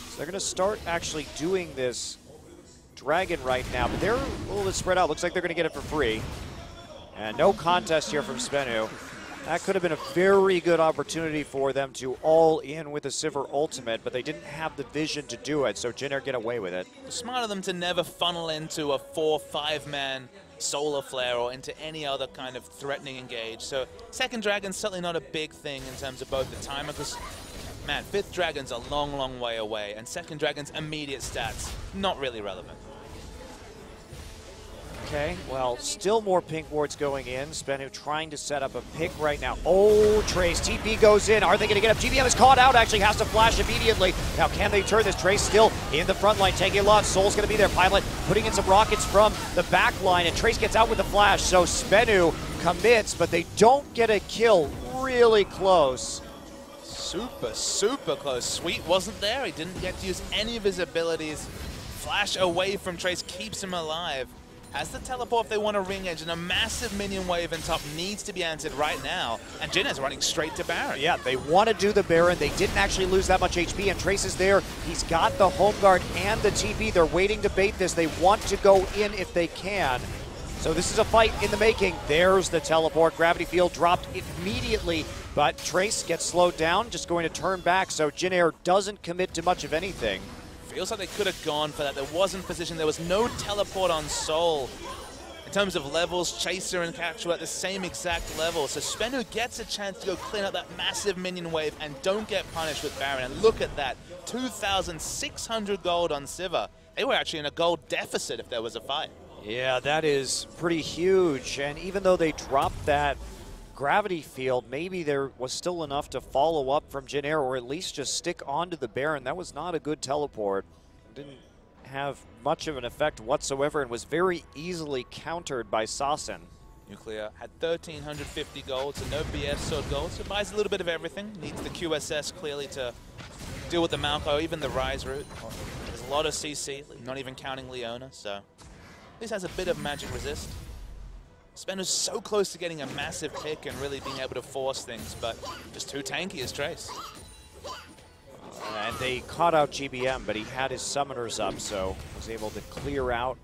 So they're going to start actually doing this dragon right now, but they're a little bit spread out. Looks like they're going to get it for free. And no contest here from SBENU. That could have been a very good opportunity for them to all in with a Sivir ultimate, but they didn't have the vision to do it, so Jin Air get away with it. Smart of them to never funnel into a 4-5-man solar flare or into any other kind of threatening engage. So second dragon's certainly not a big thing in terms of both the timer, because, man, 5th dragon's a long, long way away, and second dragon's immediate stats, not really relevant. Okay, well, still more pink wards going in. SBENU trying to set up a pick right now. Oh, Trace, TP goes in. Are they going to get up? GBM is caught out, actually has to flash immediately. Now, can they turn this? Trace still in the front line, taking a lot. Soul's going to be there. Pilot putting in some rockets from the back line, and Trace gets out with the flash. So SBENU commits, but they don't get a kill. Really close. Super, super close. Sweet wasn't there. He didn't get to use any of his abilities. Flash away from Trace keeps him alive. Has the teleport if they want a ring edge, and a massive minion wave in top needs to be answered right now. And Jin is running straight to Baron. Yeah, they want to do the Baron. They didn't actually lose that much HP, and Trace is there. He's got the home guard and the TP. They're waiting to bait this. They want to go in if they can. So this is a fight in the making. There's the teleport. Gravity field dropped immediately, but Trace gets slowed down, just going to turn back, so Jin Air doesn't commit to much of anything. Feels like they could have gone for that. There wasn't position. There was no teleport on Soul. In terms of levels, Chaser and Catch were at the same exact level. So SBENU gets a chance to go clean up that massive minion wave and don't get punished with Baron. And look at that, 2,600 gold on Sivir. They were actually in a gold deficit if there was a fight. Yeah, that is pretty huge. And even though they dropped that gravity field, maybe there was still enough to follow up from Jin Air, or at least just stick onto the Baron. That was not a good teleport. Didn't have much of an effect whatsoever and was very easily countered by Sassen. Nuclear had 1,350 gold, so no BF sword gold, so buys a little bit of everything. Needs the QSS clearly to deal with the Malco, even the Rise route. There's a lot of CC, not even counting Leona, so at least has a bit of magic resist. SBENU's so close to getting a massive pick and really being able to force things, but just too tanky as Trace. And they caught out GBM, but he had his summoners up, so was able to clear out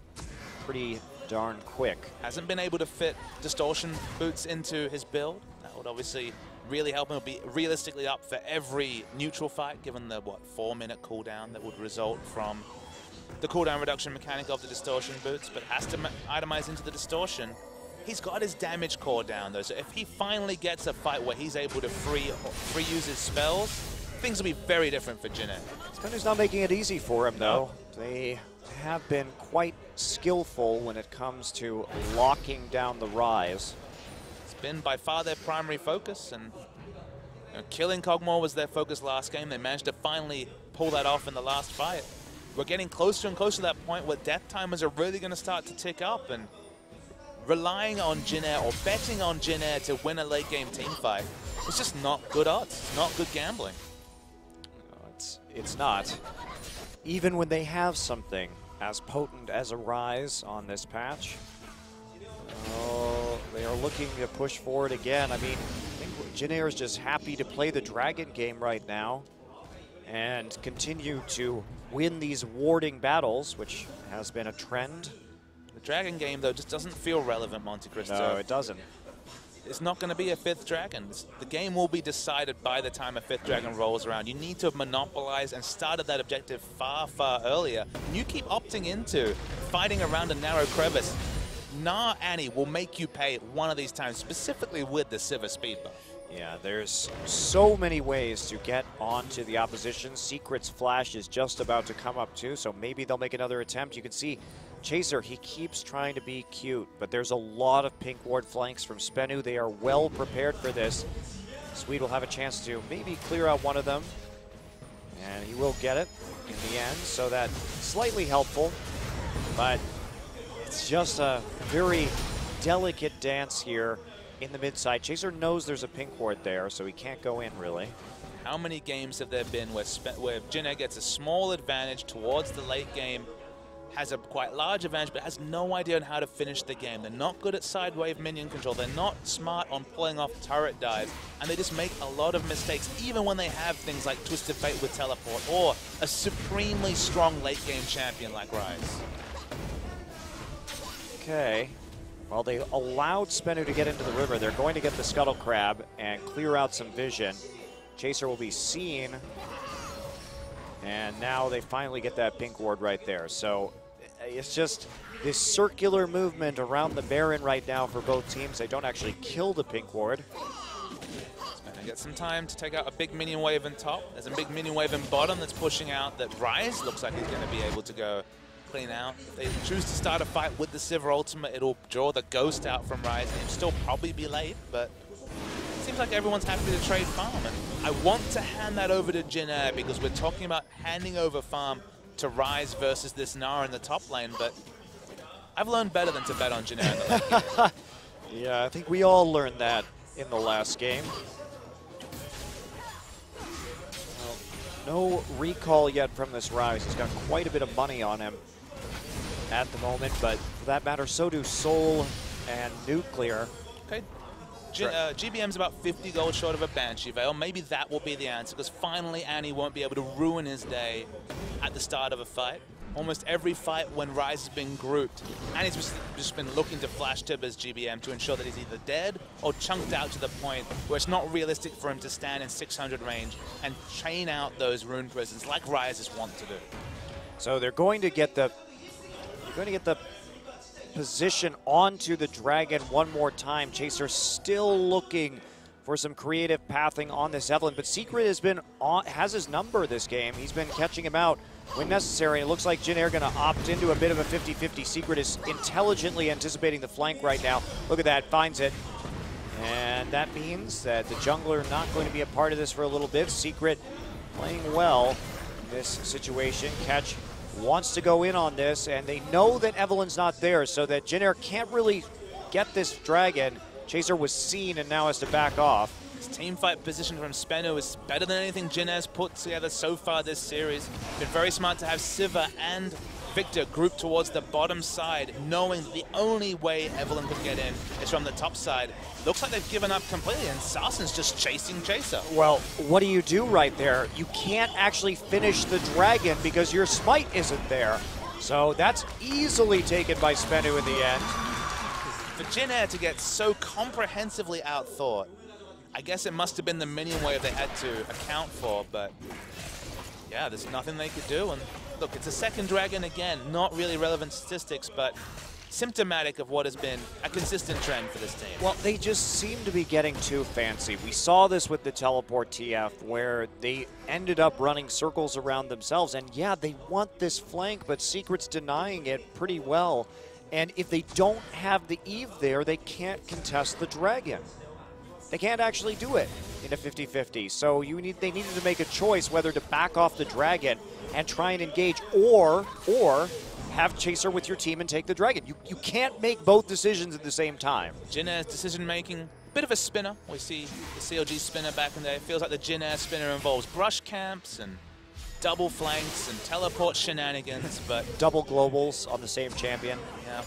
pretty darn quick. Hasn't been able to fit distortion boots into his build. That would obviously really help him. It'll be realistically up for every neutral fight, given the, 4-minute cooldown that would result from the cooldown reduction mechanic of the distortion boots, but has to itemize into the distortion. He's got his damage core down, though, so if he finally gets a fight where he's able to free use his spells, things will be very different for Jin Air. SBENU's not making it easy for him, though. They have been quite skillful when it comes to locking down the Rise. It's been by far their primary focus, and killing Kog'Maw was their focus last game. They managed to finally pull that off in the last fight. We're getting closer and closer to that point where death timers are really going to start to tick up, and relying on Jin Air or betting on Jin Air to win a late game team fight, it's just not good odds. It's not good gambling. No, it's not. Even when they have something as potent as a Rise on this patch. Oh, they are looking to push forward again. I mean, I think Jin Air is just happy to play the Dragon game right now and continue to win these warding battles, which has been a trend. The Dragon game, though, just doesn't feel relevant, Monte Cristo. No, it doesn't. It's not going to be a 5th Dragon. The game will be decided by the time a 5th Dragon rolls around. You need to have monopolized and started that objective far, far earlier. And you keep opting into fighting around a narrow crevice. Nah, Annie will make you pay one of these times, specifically with the Sivir speed buff. Yeah, there's so many ways to get onto the opposition. Secret's flash is just about to come up too, so maybe they'll make another attempt. You can see Chaser, he keeps trying to be cute, but there's a lot of pink ward flanks from SBENU. They are well prepared for this. Swede will have a chance to maybe clear out one of them, and he will get it in the end, so that's slightly helpful, but it's just a very delicate dance here in the mid side. Chaser knows there's a pink ward there, so he can't go in really. How many games have there been where Jin Air gets a small advantage towards the late game, has a quite large advantage, but has no idea on how to finish the game? They're not good at side wave minion control. They're not smart on pulling off turret dives, and they just make a lot of mistakes, even when they have things like Twisted Fate with teleport, or a supremely strong late game champion like Rise. Okay. Well, they allowed SBENU to get into the river. They're going to get the Scuttle Crab and clear out some vision. Chaser will be seen. And now they finally get that pink ward right there. So it's just this circular movement around the Baron right now for both teams. They don't actually kill the pink ward. SBENU get some time to take out a big minion wave in top. There's a big minion wave in bottom that's pushing out that Rise looks like he's going to be able to go clean out. If they choose to start a fight with the Sivir ultimate, it'll draw the Ghost out from Rise, and it'll still probably be late, but it seems like everyone's happy to trade farm, and I want to hand that over to Jin Air because we're talking about handing over farm to Rise versus this Nara in the top lane, but I've learned better than to bet on Jin Air in the late game. Yeah, I think we all learned that in the last game. Well, no recall yet from this Rise. He's got quite a bit of money on him at the moment, but for that matter, so do Soul and Nuclear. Okay. GBM's about 50 gold short of a Banshee Veil. Maybe that will be the answer, because finally Annie won't be able to ruin his day at the start of a fight. Almost every fight when Rise has been grouped, Annie's just been looking to flash Tibbers GBM to ensure that he's either dead or chunked out to the point where it's not realistic for him to stand in 600 range and chain out those rune prisons like Rises want to do. So they're going to get the position onto the Dragon one more time. Chaser still looking for some creative pathing on this Evelynn, but Secret has his number this game. He's been catching him out when necessary. It looks like Jin Air going to opt into a bit of a 50-50. Secret is intelligently anticipating the flank right now. Look at that, finds it. And that means that the jungler not going to be a part of this for a little bit. Secret playing well in this situation. Catch wants to go in on this, and they know that Evelyn's not there, so that Jin Air can't really get this dragon. Chaser was seen and now has to back off. His team fight position from SBENU is better than anything Jin has put together so far this series. Been very smart to have Siva and Victor grouped towards the bottom side, knowing that the only way Evelyn could get in is from the top side. Looks like they've given up completely, and Sarsen's just chasing Chaser. Well, what do you do right there? You can't actually finish the dragon because your smite isn't there. So that's easily taken by SBENU in the end. For Jin Air to get so comprehensively outthought, I guess it must have been the minion wave they had to account for, but yeah, there's nothing they could do. And look, it's a second dragon again, not really relevant statistics, but symptomatic of what has been a consistent trend for this team. Well, they just seem to be getting too fancy. We saw this with the teleport TF where they ended up running circles around themselves. And yeah, they want this flank, but Secret's denying it pretty well. And if they don't have the Eve there, they can't contest the dragon. They can't actually do it in a 50-50. So they needed to make a choice whether to back off the dragon and try and engage, or have Chaser with your team and take the dragon. You can't make both decisions at the same time. Jin Air's decision making, bit of a spinner. We see the CLG spinner back in there. It feels like the Jin Air spinner involves brush camps and double flanks and teleport shenanigans, but double globals on the same champion. Yeah,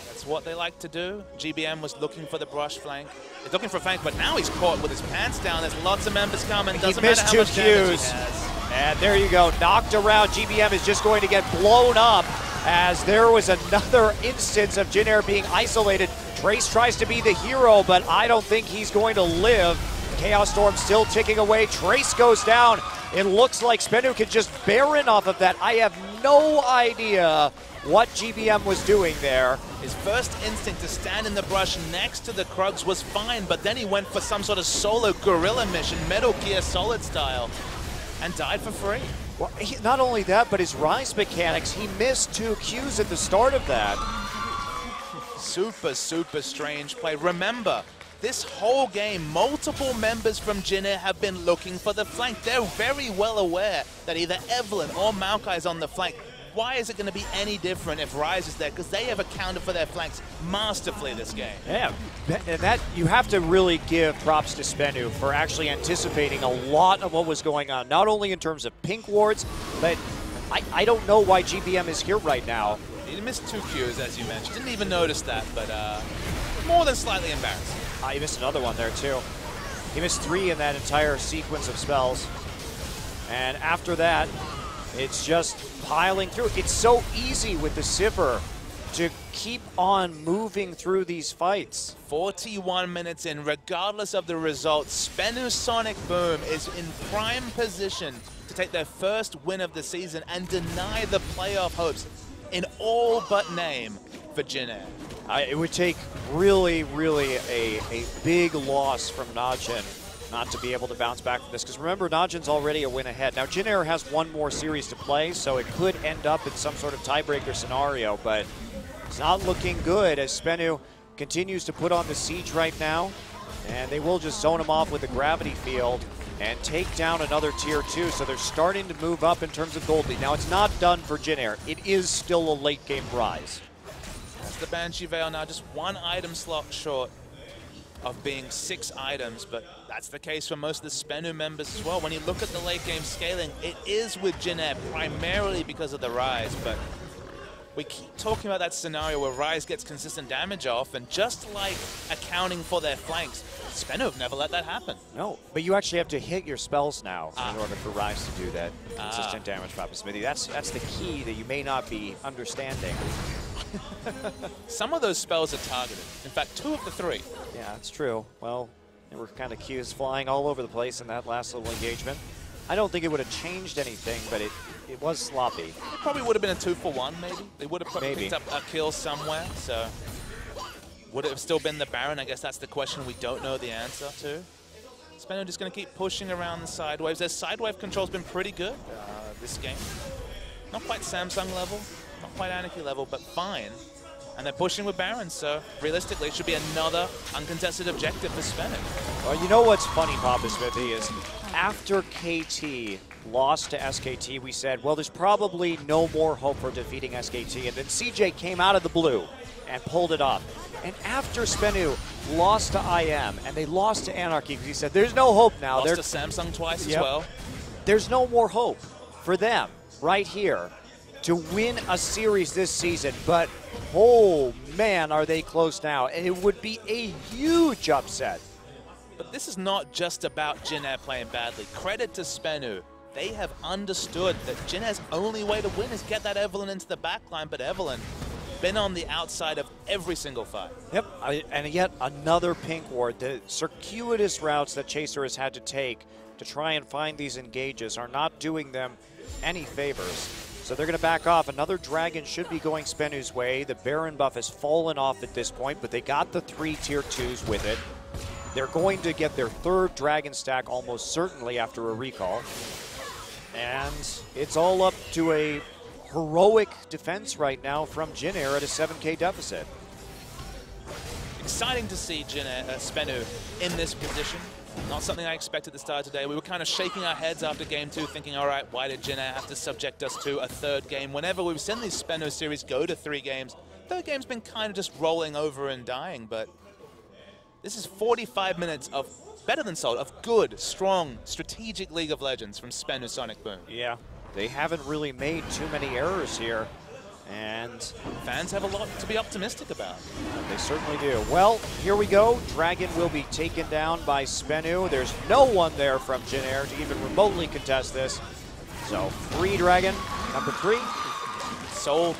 that's what they like to do. GBM was looking for the brush flank. He's looking for a flank, but now he's caught with his pants down. There's lots of members coming. Doesn't matter how much damage he has. And there you go, knocked around. GBM is just going to get blown up as there was another instance of Jin Air being isolated. Trace tries to be the hero, but I don't think he's going to live. Chaos Storm still ticking away. Trace goes down. It looks like SBENU can just Baron off of that. I have no idea what GBM was doing there. His first instinct to stand in the brush next to the Krugs was fine, but then he went for some sort of solo guerrilla mission, Metal Gear Solid style, and died for free. Well, not only that, but his rise mechanics, he missed 2 Qs at the start of that. Super, super strange play. Remember, this whole game, multiple members from Jin Air have been looking for the flank. They're very well aware that either Evelyn or Maokai is on the flank. Why is it going to be any different if Rise is there? Because they have accounted for their flanks masterfully this game. Yeah, and that you have to really give props to SBENU for actually anticipating a lot of what was going on, not only in terms of pink wards, but I don't know why GBM is here right now. He missed 2 Qs, as you mentioned. Didn't even notice that, but more than slightly embarrassing. He missed another one there, too. He missed 3 in that entire sequence of spells. And after that, it's just piling through. It's so easy with the Sivir to keep on moving through these fights. 41 minutes in, regardless of the results, SBENU Sonicboom is in prime position to take their first win of the season and deny the playoff hopes in all but name for Jin Air. It would take really, really a big loss from Najin not to be able to bounce back from this. Because remember, Najin's already a win ahead. Now, Jin Air has one more series to play, so it could end up in some sort of tiebreaker scenario, but it's not looking good as SBENU continues to put on the siege right now, and they will just zone him off with the gravity field and take down another tier 2, so they're starting to move up in terms of gold lead. Now, it's not done for Jin Air. It is still a late game Rise. That's the Banshee Veil now, just 1 item slot short of being 6 items, but that's the case for most of the SBENU members as well. When you look at the late game scaling, it is with Jin Air primarily because of the Rise, but we keep talking about that scenario where Rise gets consistent damage off, and just like accounting for their flanks, SBENU have never let that happen. No, but you actually have to hit your spells now in order for Rise to do that consistent damage, Papa Smithy. That's the key that you may not be understanding. Some of those spells are targeted. In fact, 2 of the 3. Yeah, that's true. Well, there were kind of Qs flying all over the place in that last little engagement. I don't think it would have changed anything, but it was sloppy. It probably would have been a 2-for-1, maybe. They would have picked up a kill somewhere, so would it have still been the Baron? I guess that's the question we don't know the answer to. SBENU just going to keep pushing around the side waves. Their side wave control's been pretty good this game. Not quite Samsung level, not quite Anarchy level, but fine. And they're pushing with Baron, so realistically it should be another uncontested objective for SBENU. Well, you know what's funny, Papa Smithy, is after KT lost to SKT, we said, well, there's probably no more hope for defeating SKT. And then CJ came out of the blue and pulled it off. And after SBENU lost to IM and they lost to Anarchy, he said, there's no hope now. Lost to Samsung twice as well. There's no more hope for them right here to win a series this season. But, oh, man, are they close now. And it would be a huge upset. But this is not just about Jin Air playing badly. Credit to SBENU. They have understood that Jin Air's only way to win is get that Evelynn into the backline, but Evelynn been on the outside of every single fight. Yep, and yet another pink ward. The circuitous routes that Chaser has had to take to try and find these engages are not doing them any favors. So they're going to back off. Another dragon should be going SBENU's way. The Baron buff has fallen off at this point, but they got the 3 tier 2s with it. They're going to get their 3rd dragon stack almost certainly after a recall. And it's all up to a heroic defense right now from Jin Air at a 7K deficit. Exciting to see SBENU in this position. Not something I expected to start today. We were kind of shaking our heads after game 2, thinking, all right, why did Jin Air have to subject us to a 3rd game? Whenever we've seen these SBENU series go to 3 games, 3rd game's been kind of just rolling over and dying, but this is 45 minutes of better than solid, of good, strong, strategic League of Legends from SBENU Sonicboom. Yeah, they haven't really made too many errors here, and fans have a lot to be optimistic about. They certainly do. Well, here we go. Dragon will be taken down by SBENU. There's no one there from Jin Air to even remotely contest this. So, free Dragon, number 3. Soul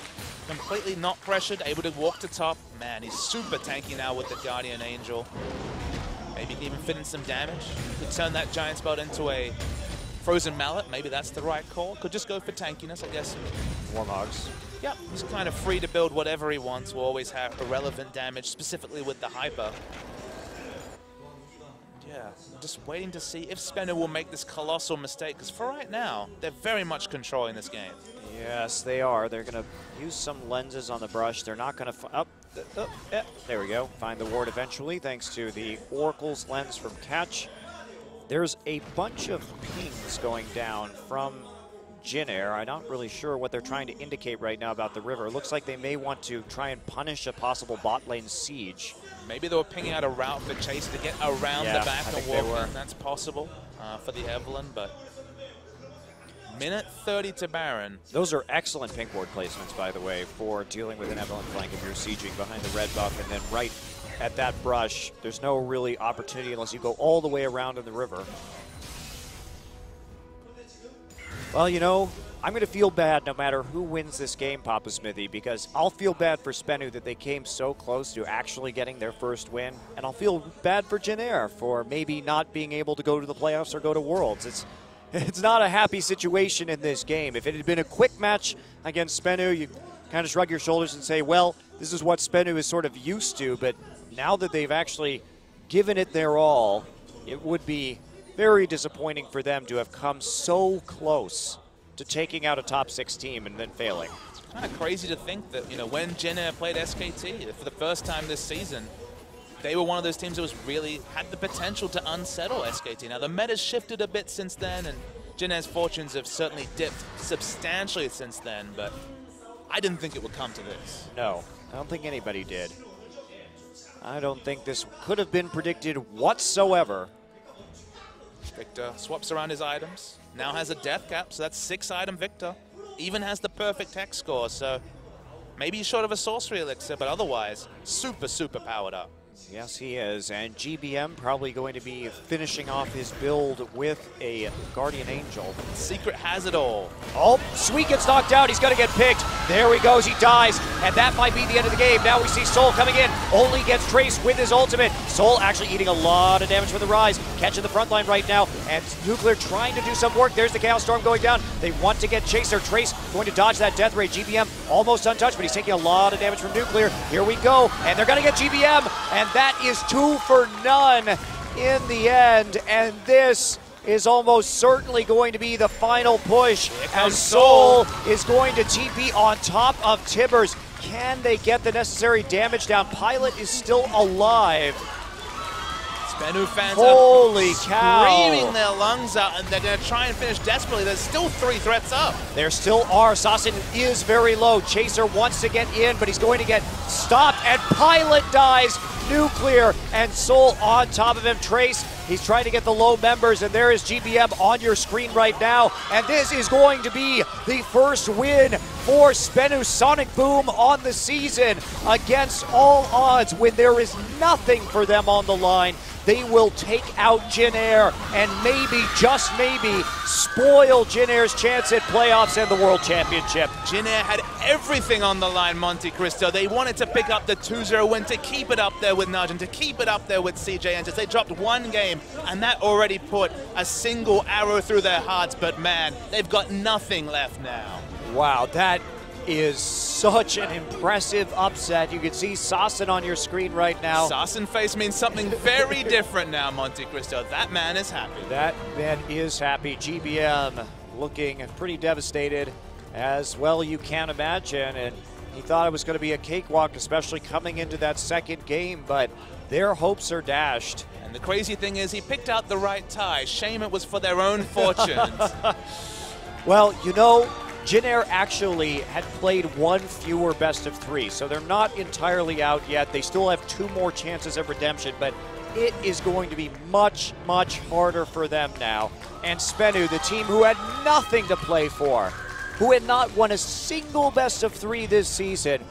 completely not pressured, able to walk to top. Man, he's super tanky now with the Guardian Angel. Maybe he can even fit in some damage. Could turn that Giant Spell into a Frozen Mallet. Maybe that's the right call. Could just go for tankiness, I guess. Warmogs. Yep, he's kind of free to build whatever he wants. Will always have irrelevant damage, specifically with the Hyper. Yeah, just waiting to see if SBENU will make this colossal mistake, because for right now, they're very much controlling this game. Yes, they are. They're going to use some lenses on the brush. They're not going to... Yeah, there we go. Find the ward eventually, thanks to the Oracle's lens from Catch. There's a bunch of pings going down from Jin Air. I'm not really sure what they're trying to indicate right now about the river. It looks like they may want to try and punish a possible bot lane siege. Maybe they were pinging out a route for Chase to get around the back and walk in. That's possible for the Evelynn, but minute 30 to Baron. Those are excellent pink ward placements, by the way, for dealing with an Evelynn flank if you're sieging behind the red buff, and then right at that brush, there's no really opportunity unless you go all the way around in the river. Well, you know, I'm going to feel bad no matter who wins this game, Papa Smithy, because I'll feel bad for SBENU that they came so close to actually getting their first win, and I'll feel bad for Jin Air for maybe not being able to go to the playoffs or go to Worlds. It's not a happy situation in this game. If it had been a quick match against SBENU, you kind of shrug your shoulders and say, well, this is what SBENU is sort of used to, but now that they've actually given it their all, it would be very disappointing for them to have come so close to taking out a top 6 team and then failing. It's kind of crazy to think that, you know, when Jin Air played SKT for the first time this season, they were one of those teams that was really had the potential to unsettle SKT. Now, the meta's shifted a bit since then, and Jin Air's fortunes have certainly dipped substantially since then, but I didn't think it would come to this. No, I don't think anybody did. I don't think this could have been predicted whatsoever. Victor swaps around his items, now has a death cap, so that's 6-item Victor. Even has the perfect tech score, so maybe he's short of a sorcery elixir, but otherwise, super, super powered up. Yes, he is, and GBM probably going to be finishing off his build with a Guardian Angel. Secret has it all. Oh, Sweet gets knocked out. He's going to get picked. There he goes. He dies, and that might be the end of the game. Now we see Soul coming in. Only gets Trace with his ultimate. Soul actually eating a lot of damage from the Rise. Catching the front line right now, and Nuclear trying to do some work. There's the Chaos Storm going down. They want to get Chaser. Trace going to dodge that death ray. GBM almost untouched, but he's taking a lot of damage from Nuclear. Here we go, and they're going to get GBM, and that is 2 for none in the end, and this is almost certainly going to be the final push as Soul is going to TP on top of Tibbers. Can they get the necessary damage down? Pilot is still alive. It's SBENU fans Holy are cow. screaming their lungs out, and they're going to try and finish desperately. There's still 3 threats up. There still are. Sasin is very low. Chaser wants to get in, but he's going to get stopped, and Pilot dies. Nuclear and Soul on top of him. Trace, he's trying to get the low members, and there is GBM on your screen right now. And this is going to be the first win for SBENU Sonicboom on the season. Against all odds, when there is nothing for them on the line, they will take out Jin Air and maybe, just maybe, spoil Jin Air's chance at playoffs and the World Championship. Jin Air had everything on the line, Monte Cristo. They wanted to pick up the 2-0 win, to keep it up there with Najin, to keep it up there with CJ Enters. They dropped one game, and that already put a single arrow through their hearts, but man, they've got nothing left now. Wow, that is such an impressive upset. You can see Sasin on your screen right now. Sasin face means something very different now, Monte Cristo. That man is happy. That man is happy. GBM looking pretty devastated, as well you can imagine, and he thought it was going to be a cakewalk, especially coming into that second game, but their hopes are dashed. And the crazy thing is, he picked out the right tie. Shame it was for their own fortunes. Well, you know, Jin Air actually had played one fewer best of 3, so they're not entirely out yet. They still have 2 more chances of redemption, but it is going to be much, much harder for them now. And SBENU, the team who had nothing to play for, who had not won a single best of 3 this season,